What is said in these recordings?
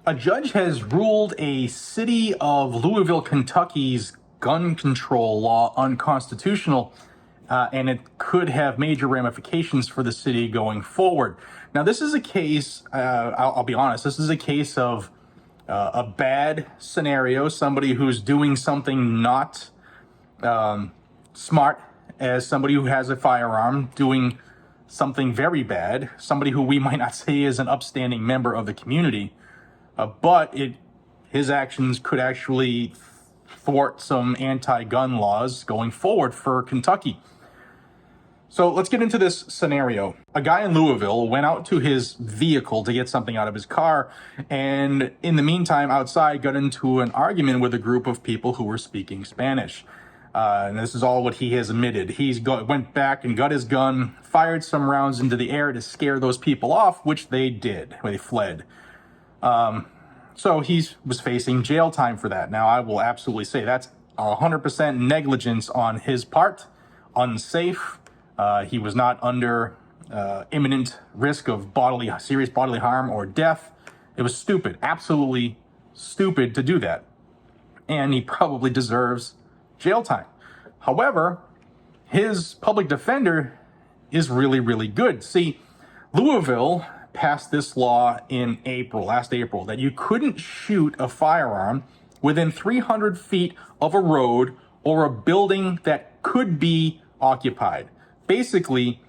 A judge has ruled a city of Louisville, Kentucky's gun control law unconstitutional, and it could have major ramifications for the city going forward. Now, this is a case, I'll be honest, this is a case of a bad scenario, somebody who's doing something not smart, as somebody who has a firearm doing something very bad, somebody who we might not say is an upstanding member of the community. But his actions could actually thwart some anti-gun laws going forward for Kentucky. So let's get into this scenario. A guy in Louisville went out to his vehicle to get something out of his car, and in the meantime, outside, got into an argument with a group of people who were speaking Spanish. And this is all what he has admitted. Went back and got his gun, fired some rounds into the air to scare those people off, which they did. They fled. So he was facing jail time for that. Now, I will absolutely say that's 100% negligence on his part, unsafe. He was not under imminent risk of serious bodily harm or death. It was stupid, absolutely stupid to do that. And he probably deserves jail time. However, his public defender is really, really good. See, Louisville passed this law in last April, that you couldn't shoot a firearm within 300 feet of a road or a building that could be occupied. Basically,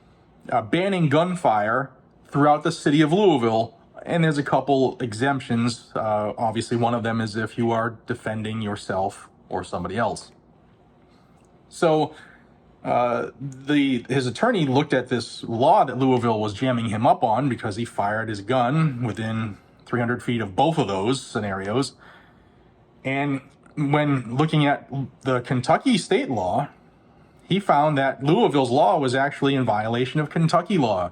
banning gunfire throughout the city of Louisville, and there's a couple exemptions. Obviously, one of them is if you are defending yourself or somebody else. So his attorney looked at this law that Louisville was jamming him up on because he fired his gun within 300 feet of both of those scenarios. And when looking at the Kentucky state law, he found that Louisville's law was actually in violation of Kentucky law.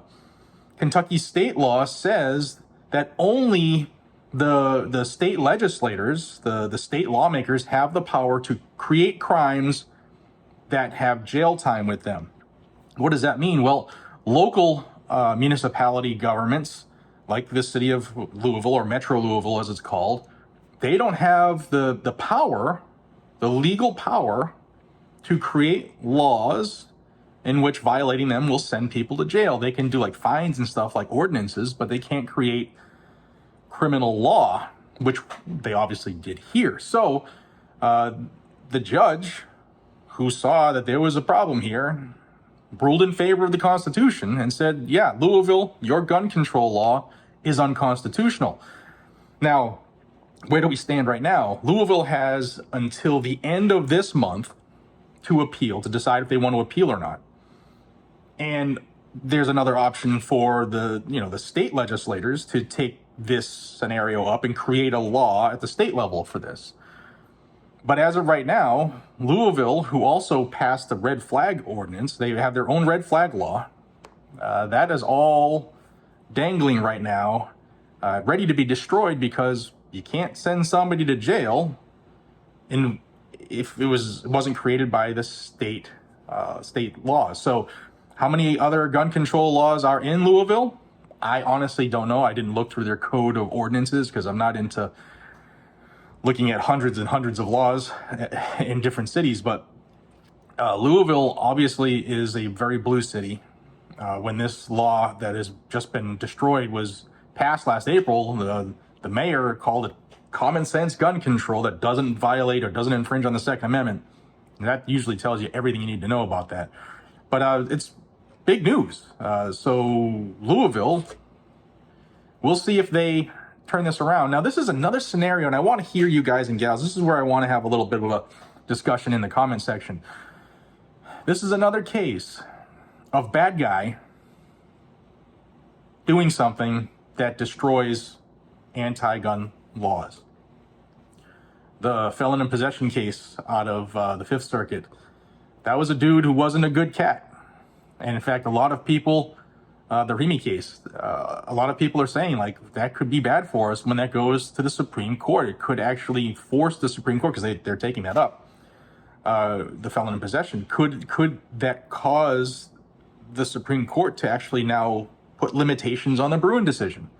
Kentucky state law says that only the state legislators, the state lawmakers, have the power to create crimes that have jail time with them. What does that mean? Well, local municipality governments, like the city of Louisville, or Metro Louisville as it's called, they don't have the power, the legal power, to create laws in which violating them will send people to jail. They can do like fines and stuff like ordinances, but they can't create criminal law, which they obviously did here. So the judge, who saw that there was a problem here, ruled in favor of the Constitution and said, yeah, Louisville, your gun control law is unconstitutional. Now, where do we stand right now? Louisville has until the end of this month to appeal, to decide if they want to appeal or not. And there's another option for the state legislators to take this scenario up and create a law at the state level for this. But as of right now, Louisville, who also passed the red flag ordinance, they have their own red flag law. That is all dangling right now, ready to be destroyed, because you can't send somebody to jail if it wasn't created by the state laws. So how many other gun control laws are in Louisville? I honestly don't know. I didn't look through their code of ordinances because I'm not into looking at hundreds and hundreds of laws in different cities. But Louisville obviously is a very blue city. When this law that has just been destroyed was passed last April, the mayor called it common sense gun control that doesn't violate or doesn't infringe on the Second Amendment. And that usually tells you everything you need to know about that. But it's big news. So Louisville, we'll see if they turn this around. Now, this is another scenario, and I want to hear you guys and gals. This is where I want to have a little bit of a discussion in the comment section. This is another case of bad guy doing something that destroys anti-gun laws. The felon in possession case out of the Fifth Circuit, that was a dude who wasn't a good cat. And in fact, a lot of people, the Remy case, a lot of people are saying like that could be bad for us when that goes to the Supreme Court. It could actually force the Supreme Court, because they're taking that up. The felon in possession, could that cause the Supreme Court to actually now put limitations on the Bruin decision?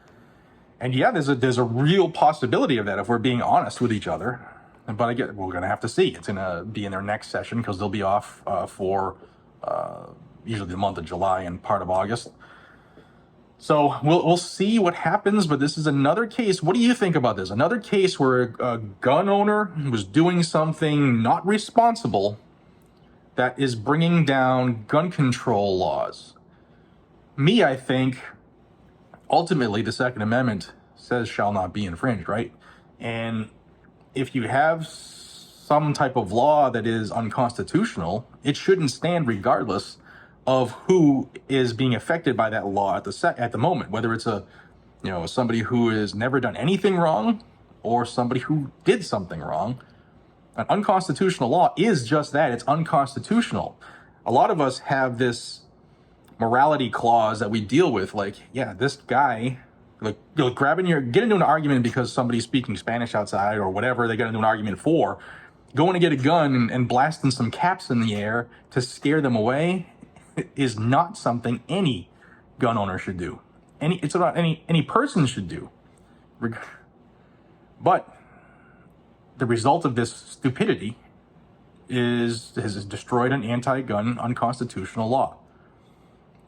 And yeah, there's a real possibility of that if we're being honest with each other. But again, we're going to have to see. It's going to be in their next session because they'll be off for usually the month of July and part of August. So we'll see what happens. But this is another case. What do you think about this? Another case where a gun owner was doing something not responsible that is bringing down gun control laws. Me, I think, ultimately, the Second Amendment says shall not be infringed, right? And if you have some type of law that is unconstitutional, it shouldn't stand regardless of who is being affected by that law at the moment, whether it's somebody who has never done anything wrong or somebody who did something wrong. An unconstitutional law is just that. It's unconstitutional. A lot of us have this morality clause that we deal with, like, yeah, this guy, like, get into an argument because somebody's speaking Spanish outside or whatever they get into an argument for, going to get a gun and blasting some caps in the air to scare them away is not something any gun owner should do. It's not any person should do. But the result of this stupidity has destroyed an anti-gun unconstitutional law.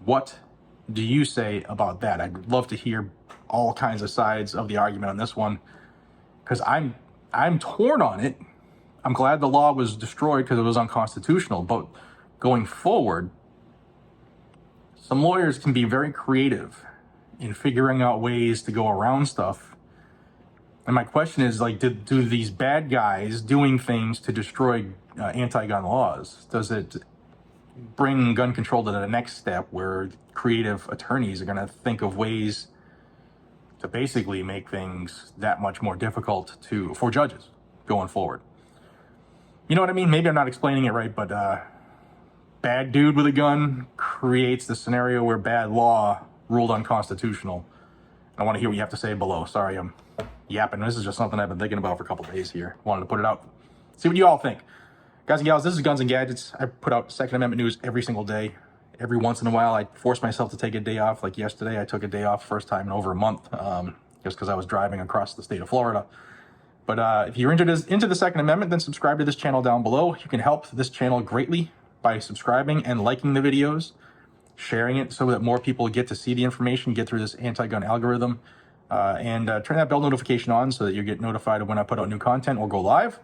What do you say about that? I'd love to hear all kinds of sides of the argument on this one, because I'm torn on it. I'm glad the law was destroyed because it was unconstitutional, but going forward, some lawyers can be very creative in figuring out ways to go around stuff. And my question is, like, do these bad guys doing things to destroy anti-gun laws, does it bring gun control to the next step where creative attorneys are going to think of ways to basically make things that much more difficult for judges going forward? You know what I mean? Maybe I'm not explaining it right, but bad dude with a gun creates the scenario where bad law ruled unconstitutional. I want to hear what you have to say below. Sorry, I'm yapping. This is just something I've been thinking about for a couple of days here. Wanted to put it out. See what you all think. Guys and gals, this is Guns and Gadgets. I put out Second Amendment news every single day. Every once in a while, I force myself to take a day off. Like yesterday, I took a day off, first time in over a month, just because I was driving across the state of Florida. But if you're into the Second Amendment, then subscribe to this channel down below. You can help this channel greatly by subscribing and liking the videos, sharing it so that more people get to see the information, get through this anti-gun algorithm, and turn that bell notification on so that you get notified of when I put out new content or go live.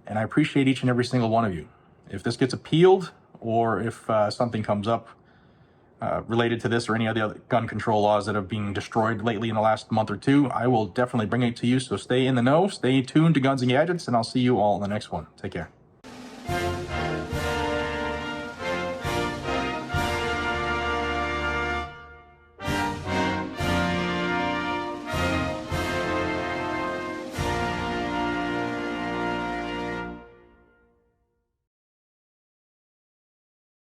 And I appreciate each and every single one of you. If this gets appealed, or if something comes up related to this or any of the other gun control laws that have been destroyed lately in the last month or two, I will definitely bring it to you. So stay in the know, stay tuned to Guns and Gadgets, and I'll see you all in the next one. Take care.